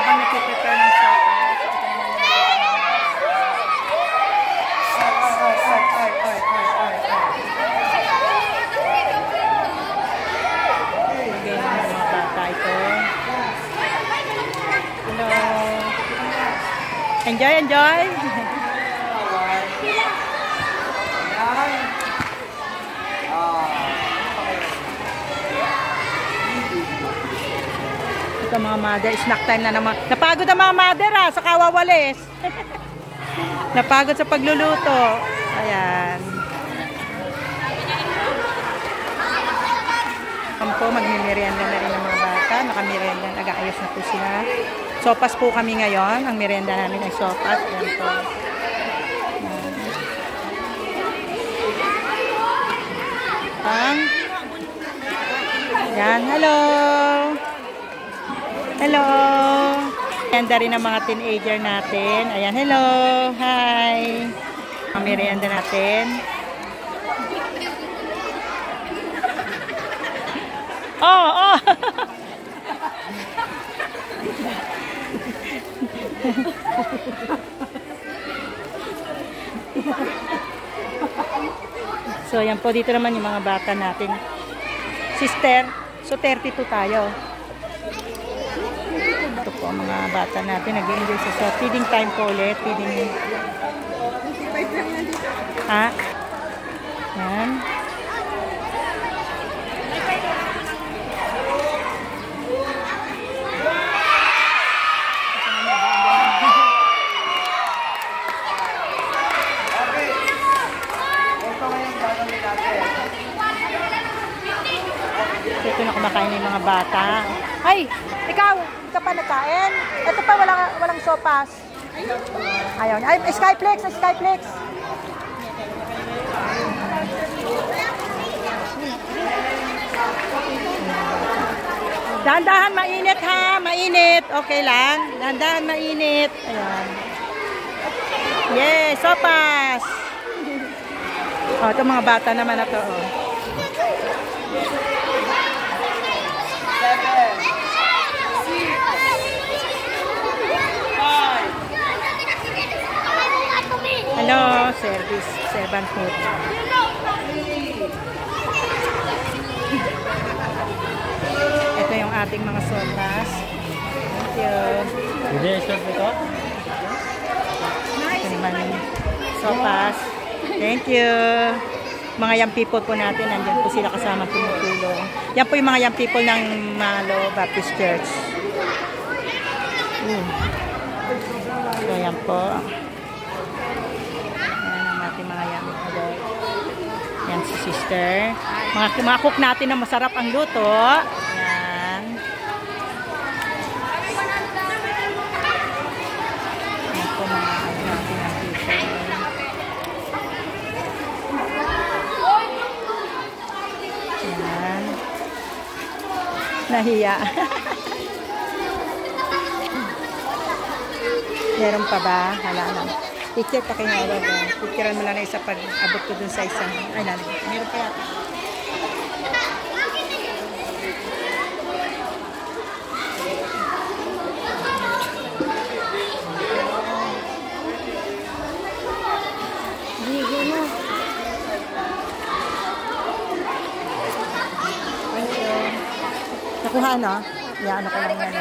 habang nagpe-prepare ng sopas. Enjoy, enjoy. Ito mga mother, snack time na naman. Napagod ang mga mother sa kawawalis. Napagod sa pagluluto. Ayan. Kampo, magmimerienda na rin ng mga bata. Nakamerienda, nag-aayos na po sila. Sopas po kami ngayon. Ang merienda namin ay sopas. Ayan po. Ayan. Hello. Hello. Merienda rin ng mga teenager natin. Ayan. Hello. Hi. Ang merienda natin. Oh, oh. So, yan po. Dito naman yung mga bata natin. Sister, so 32 tayo. Ito po ang mga bata natin. Nag-i-enjoy sa feeding time po ulit. Feeding. Ha? Yan. Ito na kumakain ng mga bata. Ay, ikaw, hindi ka pa nagkain? Ito pa, walang sopas. Ayaw niya. Ay, Skyflex, Skyflex. Dahan-dahan, mainit ha, mainit. Okay lang. Dahan-dahan, mainit. Ayan. Yes, sopas. Oh, ito mga bata naman na to. Oh. Hello, service, servant food. Ito yung ating mga sopas. Thank you. Hindi, stop ito. Ito naman sopas. Thank you. Mga young people po natin, nandiyan po sila kasama tumutulong. Yan po yung mga young people ng Malo Baptist Church. So, yan po. Yan si sister. Mga cook natin na masarap ang luto. Yan. Yan po mga natin ang people. Yan. Nahiya. Meron pa ba? Hala lang. Picture pa kayo nga. Picturean mo lang na isa pag abot ko dun sa isang. Ay, nalang. Meron pa yata. Ligo na. Nakuha na? Yan, ano ko lang yan.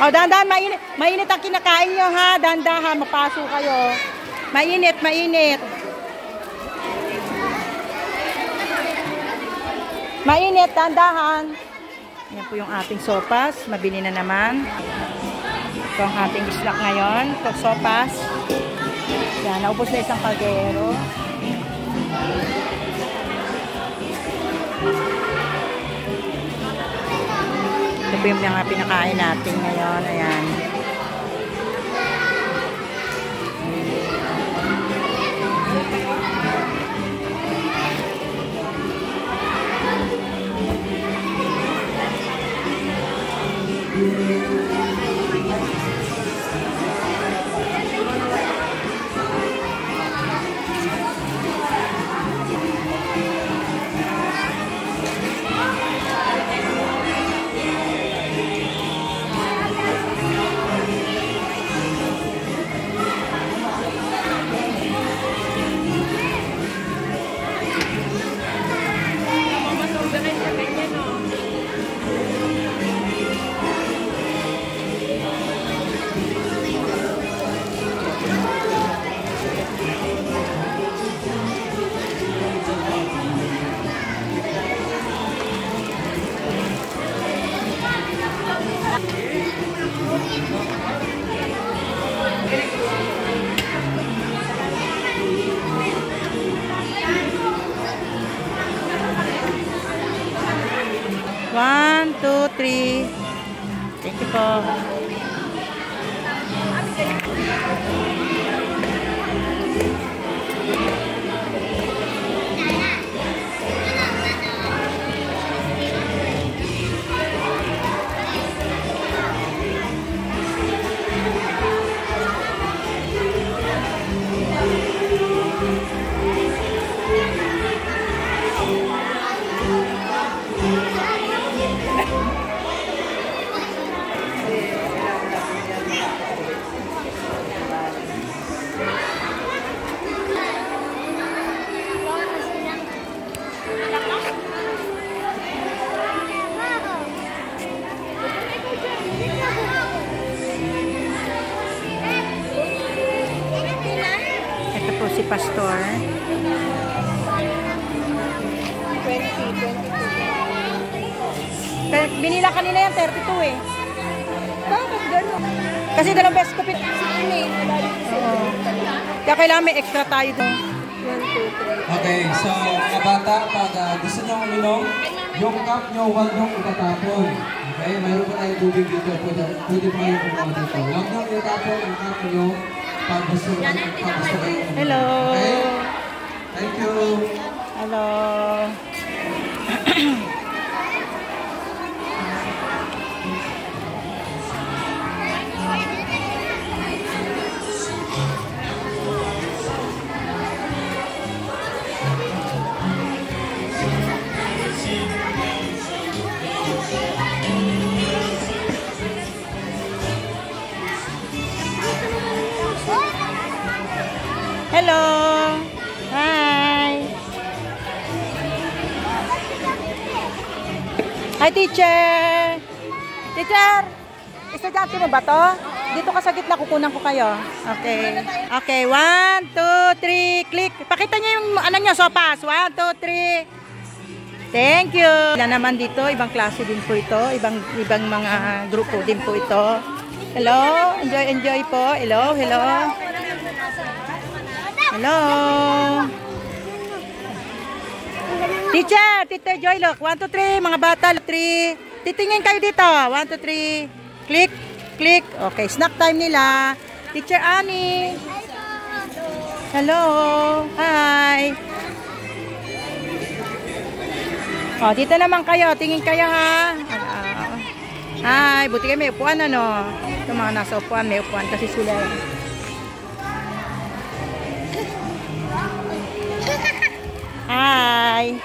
Oh, dahan-dahan, mainit. Mainit ang kinakain nyo, ha? Dahan-dahan, mapaso kayo. Mainit, mainit. Mainit, dahan-dahan. Yan po yung ating sopas. Mabili na naman. Ito ang ating snack ngayon. Ito, sopas. Yan, naubos na isang kaldero. Ito po yung mga pinakain natin ngayon. Ayan. 1, 2, 3. Thank you po. Ito po si Pastor. 22. Binila kanina yan, 32 eh. Bakit gano'n? Kasi dalawang beses ko Oo. Kaya kailangan may extra tayo doon. 1, 2, 3. Okay, so mga bata, pag gusto nyo uminom, yung cup nyo, huwag nyo itatapon. Okay, mayroon po tayong tubig dito, pwede po kayo kumuha dito. Huwag nyo itatapon ang cup nyo pag gusto kayo uminom. Hello. Okay? Thank you. Hello. Hello. Hi. Hi, teacher. Teacher, estudyante mo ba to? Dito ka sa gitna, kukunan ko kayo. Okay. Okay, 1, 2, 3, click. Pakita niyo yung ano niyo, sopas. 1, 2, 3. Thank you. Wala naman dito, ibang klase din po ito. Ibang mga grupo din po ito. Hello, enjoy po. Hello. Hello. Teacher Joy, look. 1, 2, 3, mga bata. 3. Titingin kayo dito. 1, 2, 3. Click. Okay, snack time nila. Teacher Annie. Hello. Hi. Oh, dito naman kayo. Tingin kayo ha. Hi, buti kayo may upuan ano. Ito mga nasa upuan, may upuan kasi sila. Hi.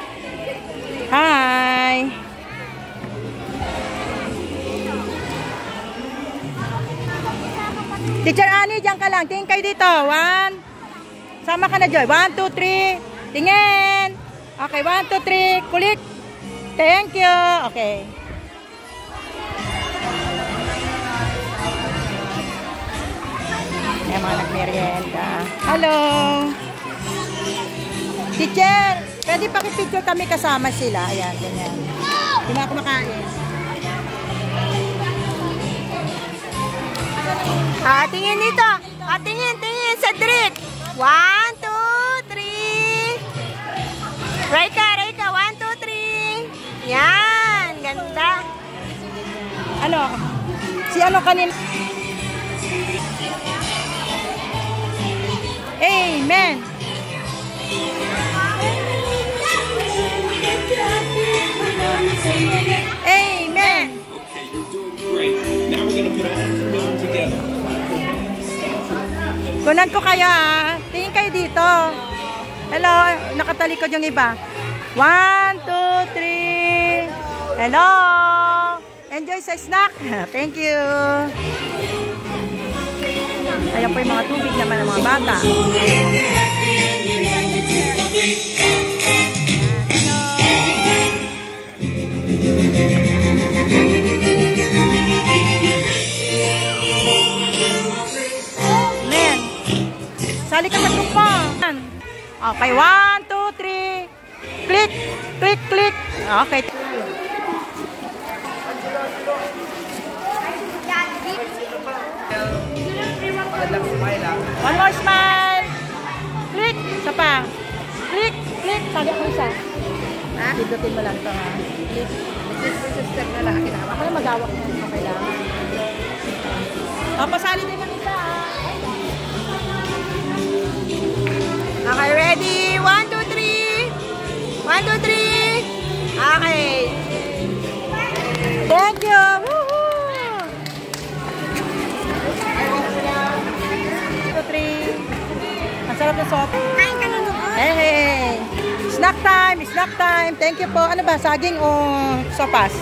Teacher Annie, diyan ka lang. Tingin kayo dito. 1. Sama ka na, Joy. 1, 2, 3. Tingin. Okay, 1, 2, 3. Kulik. Thank you. Okay. May mga nagmerienda. Hello. Teacher, pwede pakipicture kami kasama sila. Ayan, ganyan. Hindi na ako makain. Tingin dito. Tingin. Cedric. 1, 2, 3. Raika. 1, 2, 3. Yan. Ganda. Ano? Si ano kanina? Amen. Amen. Okay, you're doing great. Now we're gonna put our arms together. Kunan ko kaya. Tingin kayo dito. Hello, nakatalikod yung iba. 1, 2, 3. Hello. Enjoy sa snack. Thank you. Ayan po yung mga tubig naman ng mga bata. Sali ka sa grupo. Okay, 1, 2, 3. Click. Okay. One more smile. Click. Isa pa. Click. Sali ako isa. Pindutin mo lang ito ha. Click. Step na lang. Ako na magawak na. Okay lang. Pasali din kami isa. Okay, ready? 1, 2, 3. 1, 2, 3. Okay. Thank you! Woohoo! 1, 2, 3. Ang sarap na sopa. Kain ka na noon. Hey! Snack time! Snack time! Thank you po. Ano ba? Saging o sopas?